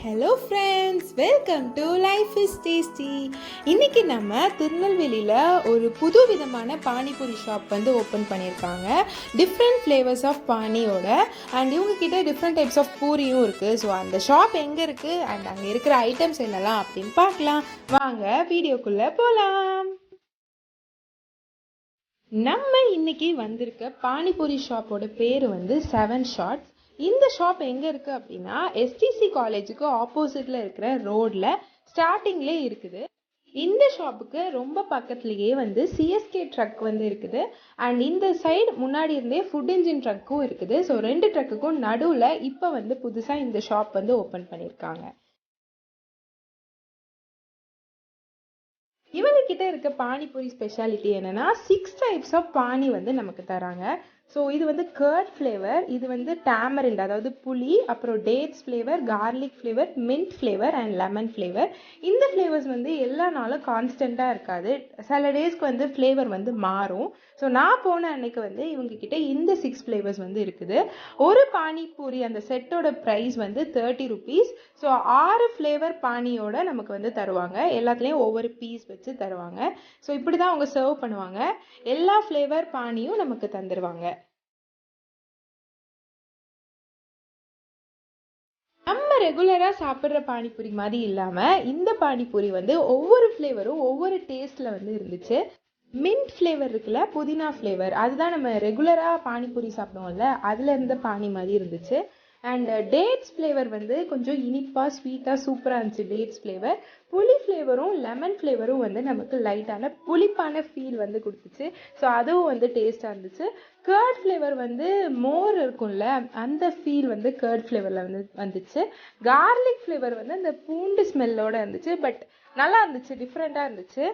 Hello friends, welcome to life is tasty. இன்றைக்கி நம்ம திருநெல்வேலியில் ஒரு புது விதமான பானிபூரி ஷாப் வந்து ஓப்பன் பண்ணியிருக்காங்க. டிஃப்ரெண்ட் ஃப்ளேவர்ஸ் ஆஃப் பானியோட அண்ட் இவங்கக்கிட்ட டிஃப்ரெண்ட் டைப்ஸ் ஆஃப் பூரியும் இருக்குது. ஸோ அந்த ஷாப் எங்கே இருக்குது அண்ட் அங்கே இருக்கிற ஐட்டம்ஸ் என்னலாம் அப்படின்னு பார்க்கலாம். வாங்க வீடியோக்குள்ளே போகலாம். நம்ம இன்னைக்கு வந்திருக்க பானிபூரி ஷாப்போட பேர் வந்து 7 ஷாட்ஸ். இந்த ஷாப் எங்கே இருக்குது அப்படின்னா எஸ்டிசி காலேஜுக்கு ஆப்போசிட்டில் இருக்கிற ரோடில் ஸ்டார்டிங்லேயே இருக்குது. இந்த ஷாப்புக்கு ரொம்ப பக்கத்துலேயே வந்து சிஎஸ்கே ட்ரக் வந்து இருக்குது அண்ட் இந்த சைடு முன்னாடி இருந்தே ஃபுட் இன்ஜின் ட்ரக்கும் இருக்குது. ஸோ 2 ட்ரக்குக்கும் நடுவில் இப்போ வந்து புதுசாக இந்த ஷாப் வந்து ஓப்பன் பண்ணியிருக்காங்க. இவங்கக்கிட்ட இருக்க பானிபூரி ஸ்பெஷாலிட்டி என்னென்னா 6 டைப்ஸ் ஆஃப் பானி வந்து நமக்கு தராங்க. ஸோ இது வந்து கர்ட் ஃப்ளேவர், இது வந்து டேமரிண்ட் அதாவது புளி, அப்புறம் dates flavour, garlic flavour, mint flavour and lemon flavour. இந்த ஃப்ளேவர்ஸ் வந்து எல்லா நாளும் கான்ஸ்டண்ட்டாக இருக்காது. சில டேஸ்க்கு வந்து ஃப்ளேவர் வந்து மாறும். ஸோ நான் போன அன்னைக்கு வந்து இவங்கக்கிட்ட இந்த 6 ஃப்ளேவர்ஸ் வந்து இருக்குது. ஒரு பானிபூரி அந்த செட்டோட ப்ரைஸ் வந்து 30 ருபீஸ். ஸோ 6 ஃப்ளேவர் பானியோட நமக்கு வந்து தருவாங்க. எல்லாத்துலேயும் ஒவ்வொரு பீஸ் வச்சு தருவாங்க. ஸோ இப்படி தான் அவங்க சர்வ் பண்ணுவாங்க. எல்லா ஃப்ளேவர் பானியும் நமக்கு தந்துடுவாங்க. நம்ம ரெகுலராக சாப்பிட்ற பானிபூரி மாதிரி இல்லாமல் இந்த பானிபூரி வந்து ஒவ்வொரு ஃப்ளேவரும் ஒவ்வொரு டேஸ்ட்டில் வந்து இருந்துச்சு. மின்ட் ஃப்ளேவர் இருக்குல்ல, புதினா ஃப்ளேவர், அதுதான் நம்ம ரெகுலராக பானிபூரி சாப்பிடுவோம்ல, அதில் இருந்த பானி மாதிரி இருந்துச்சு. அண்ட் டேட்ஸ் ஃப்ளேவர் வந்து கொஞ்சம் இனிப்பாக ஸ்வீட்டாக சூப்பராக இருந்துச்சு. டேட்ஸ் ஃப்ளேவர், புளி ஃப்ளேவரும் லெமன் ஃப்ளேவரும் வந்து நமக்கு லைட்டான புளிப்பான ஃபீல் வந்து கொடுத்துச்சு. ஸோ அதுவும் வந்து டேஸ்ட்டாக இருந்துச்சு. கர்ட் ஃப்ளேவர் வந்து மோர் இருக்கும்ல, அந்த ஃபீல் வந்து கர்ட் ஃப்ளேவரில் வந்து வந்துச்சு. கார்லிக் ஃப்ளேவர் வந்து அந்த பூண்டு ஸ்மெல்லோட இருந்துச்சு. பட் நல்லா இருந்துச்சு, டிஃப்ரெண்ட்டாக இருந்துச்சு.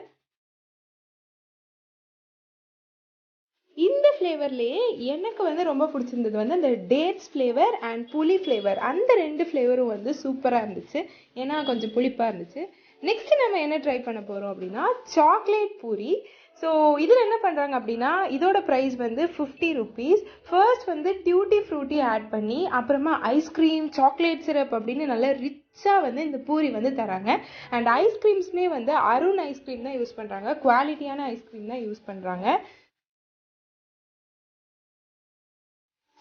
இந்த ஃப்ளேவர்லேயே எனக்கு வந்து ரொம்ப பிடிச்சிருந்தது வந்து அந்த டேட்ஸ் ஃப்ளேவர் அண்ட் புளி ஃப்ளேவர். அந்த 2 ஃப்ளேவரும் வந்து சூப்பராக இருந்துச்சு, ஏன்னா கொஞ்சம் புளிப்பாக இருந்துச்சு. நெக்ஸ்ட் நம்ம என்ன ட்ரை பண்ண போகிறோம் அப்படின்னா சாக்லேட் பூரி. ஸோ இதில் என்ன பண்ணுறாங்க அப்படின்னா இதோட ப்ரைஸ் வந்து 50 ருபீஸ். ஃபர்ஸ்ட் வந்து டியூட்டி ஃப்ரூட்டி ஆட் பண்ணி அப்புறமா ஐஸ்கிரீம், சாக்லேட் சிரப் அப்படின்னு நல்லா ரிச்சாக வந்து இந்த பூரி வந்து தராங்க. அண்ட் ஐஸ்கிரீம்ஸுமே வந்து அருண் ஐஸ்கிரீம் தான் யூஸ் பண்ணுறாங்க. குவாலிட்டியான ஐஸ்கிரீம் தான் யூஸ் பண்ணுறாங்க.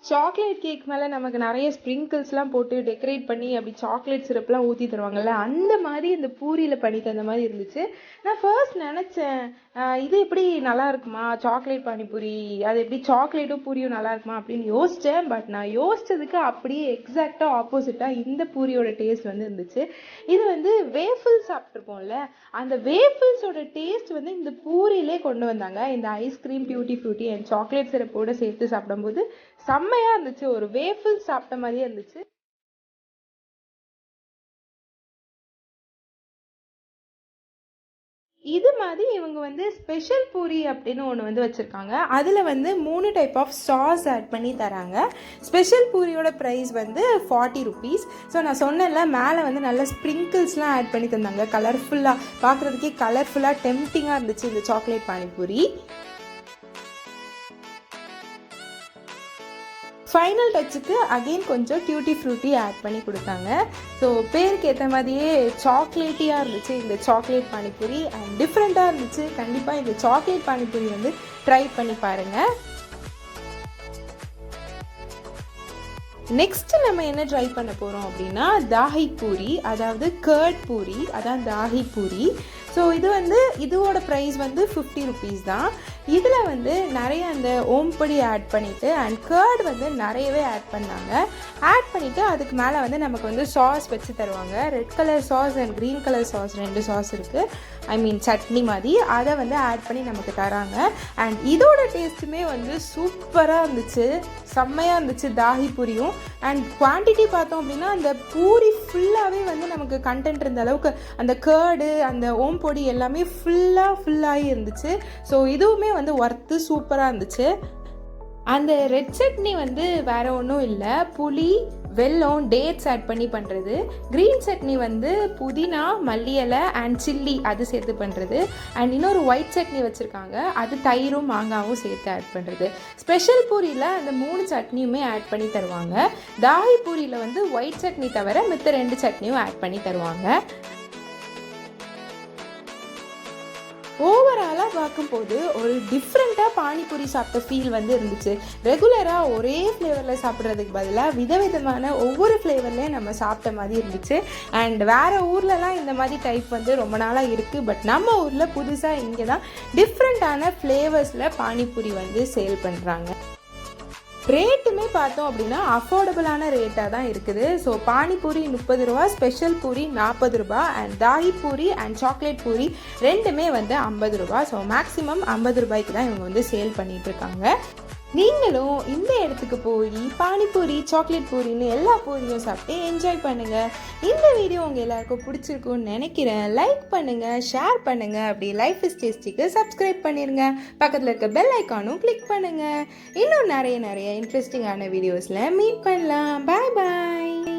சாக்லேட் கேக் மேலே நமக்கு நிறைய ஸ்ப்ரிங்கிள்ஸ்லாம் போட்டு டெக்கரேட் பண்ணி அப்படி சாக்லேட் சிரப்லாம் ஊற்றி தருவாங்கல்ல, அந்த மாதிரி இந்த பூரியில் பண்ணி தந்த மாதிரி இருந்துச்சு. நான் ஃபர்ஸ்ட் நினச்சேன் இது எப்படி நல்லா இருக்குமா சாக்லேட் பானிபூரி, அது எப்படி சாக்லேட்டும் பூரியும் நல்லா இருக்குமா அப்படின்னு யோசித்தேன். பட் நான் யோசித்ததுக்கு அப்படியே எக்ஸாக்டாக ஆப்போசிட்டாக இந்த பூரியோட டேஸ்ட் வந்து இருந்துச்சு. இது வந்து வேஃபிள் சாப்பிட்ருப்போம்ல, அந்த வேஃபிள்ஸோட டேஸ்ட் வந்து இந்த பூரியிலே கொண்டு வந்தாங்க. இந்த ice cream, tutti frutti and chocolate சிரப்போடு சேர்த்து சாப்பிடும்போது செம்மையா இருந்துச்சு. ஒரு வேஃபிள் சாப்பிட்ட மாதிரியே இருந்துச்சு. இது மாதிரி இவங்க வந்து ஸ்பெஷல் பூரி அப்படின்னு ஒன்று வந்து வச்சுருக்காங்க. அதில் வந்து 3 டைப் ஆஃப் சாஸ் ஆட் பண்ணி தராங்க. ஸ்பெஷல் பூரியோட ப்ரைஸ் வந்து 40 ருபீஸ். ஸோ நான் சொன்னேன்ல, மேலே வந்து நல்ல ஸ்ப்ரிங்கிள்ஸ்லாம் ஆட் பண்ணி தந்தாங்க. கலர்ஃபுல்லாக பார்க்குறதுக்கே கலர்ஃபுல்லாக டெம்ப்டிங்காக இருந்துச்சு இந்த சாக்லேட் பானிபூரி. ஃபைனல் டச்சுக்கு அகெயின் கொஞ்சம் டியூட்டி ஃப்ரூட்டி ஆட் பண்ணி கொடுத்தாங்க. ஸோ பேருக்கு ஏற்ற மாதிரியே சாக்லேட்டியாக இருந்துச்சு இந்த சாக்லேட் பானிபூரி அண்ட் டிஃப்ரெண்ட்டாக இருந்துச்சு. கண்டிப்பாக இந்த சாக்லேட் பானிபூரி வந்து ட்ரை பண்ணி பாருங்கள். நெக்ஸ்ட் நம்ம என்ன ட்ரை பண்ண போகிறோம் அப்படின்னா தாஹி பூரி, அதாவது கர்ட் பூரி, அதான் தாஹி பூரி. ஸோ இது வந்து இதோட ப்ரைஸ் வந்து 50 ருபீஸ் தான். இதில் வந்து நிறைய அந்த ஓம்பொடி ஆட் பண்ணிவிட்டு அண்ட் கர்ட் வந்து நிறையவே ஆட் பண்ணாங்க. ஆட் பண்ணிவிட்டு அதுக்கு மேலே வந்து நமக்கு வந்து சாஸ் வச்சு தருவாங்க. Red colour sauce and green colour sauce 2 sauce இருக்குது. ஐ மீன் சட்னி மாதிரி, அதை வந்து ஆட் பண்ணி நமக்கு தராங்க. அண்ட் இதோட டேஸ்ட்டுமே வந்து சூப்பராக இருந்துச்சு, செம்மையாக இருந்துச்சு தாஹி பூரியும். அண்ட் குவான்டிட்டி பார்த்தோம் அப்படின்னா அந்த பூரி ஃபுல்லாகவே வந்து நமக்கு கண்டென்ட் இருந்த அளவுக்கு அந்த கர்டு, அந்த ஓம்பொடி எல்லாமே ஃபுல்லாகி இருந்துச்சு. ஸோ இதுவுமே வந்து ஒர்த்து சூப்பராக இருந்துச்சு. அந்த ரெட் சட்னி வந்து வேறு ஒன்றும் இல்லை, புளி, வெல்லம், டேட்ஸ் ஆட் பண்ணி பண்ணுறது. க்ரீன் சட்னி வந்து புதினா, மல்லி இலை அண்ட் சில்லி அது சேர்த்து பண்ணுறது. அண்ட் இன்னொரு ஒயிட் சட்னி வச்சுருக்காங்க, அது தயிரும் மாங்காவும் சேர்த்து ஆட் பண்ணுறது. ஸ்பெஷல் பூரியில் அந்த 3 சட்னியுமே ஆட் பண்ணி தருவாங்க. தாஹி பூரியில் வந்து ஒயிட் சட்னி தவிர மித்த 2 சட்னியும் ஆட் பண்ணி தருவாங்க. ஓவராலாக பார்க்கும்போது ஒரு டிஃப்ரெண்ட்டாக பானிபூரி சாப்பிட்ட ஃபீல் வந்து இருந்துச்சு. ரெகுலராக ஒரே ஃப்ளேவரில் சாப்பிட்றதுக்கு பதிலாக விதவிதமான ஒவ்வொரு ஃப்ளேவர்லேயும் நம்ம சாப்பிட்ட மாதிரி இருந்துச்சு. அண்ட் வேறு ஊர்லலாம் இந்த மாதிரி டைப் வந்து ரொம்ப நாளாக இருக்குது. பட் நம்ம ஊரில் புதுசாக இங்கே தான் டிஃப்ரெண்ட்டான ஃப்ளேவர்ஸில் பானிபூரி வந்து சேல் பண்ணுறாங்க. ரேட்டுமே பார்த்தோம் அப்படின்னா அஃபோர்டபுளான ரேட்டாக தான் இருக்குது. ஸோ பானிபூரி 30 ரூபா, ஸ்பெஷல் பூரி 40 ரூபா and dahi puri and chocolate puri ரெண்டுமே வந்து 50 ரூபா. ஸோ மேக்ஸிமம் 50 ரூபாய்க்கு தான் இவங்க வந்து சேல் பண்ணிகிட்ருக்காங்க. நீங்களும் இந்த இடத்துக்கு போய் பானிபூரி, சாக்லேட் பூரின்னு எல்லா பூரியும் சாப்பிட்டு என்ஜாய் பண்ணுங்கள். இந்த வீடியோ உங்கள் எல்லாருக்கும் பிடிச்சிருக்குன்னு நினைக்கிறேன். லைக் பண்ணுங்கள், ஷேர் பண்ணுங்கள், அப்படி லைஃப் இஸ் டேஸ்டிக்கு சப்ஸ்கிரைப் பண்ணிடுங்க. பக்கத்தில் இருக்க பெல் ஐக்கானும் கிளிக் பண்ணுங்கள். இன்னும் நிறைய இன்ட்ரெஸ்டிங்கான வீடியோஸில் மீட் பண்ணலாம். பாய் பாய்.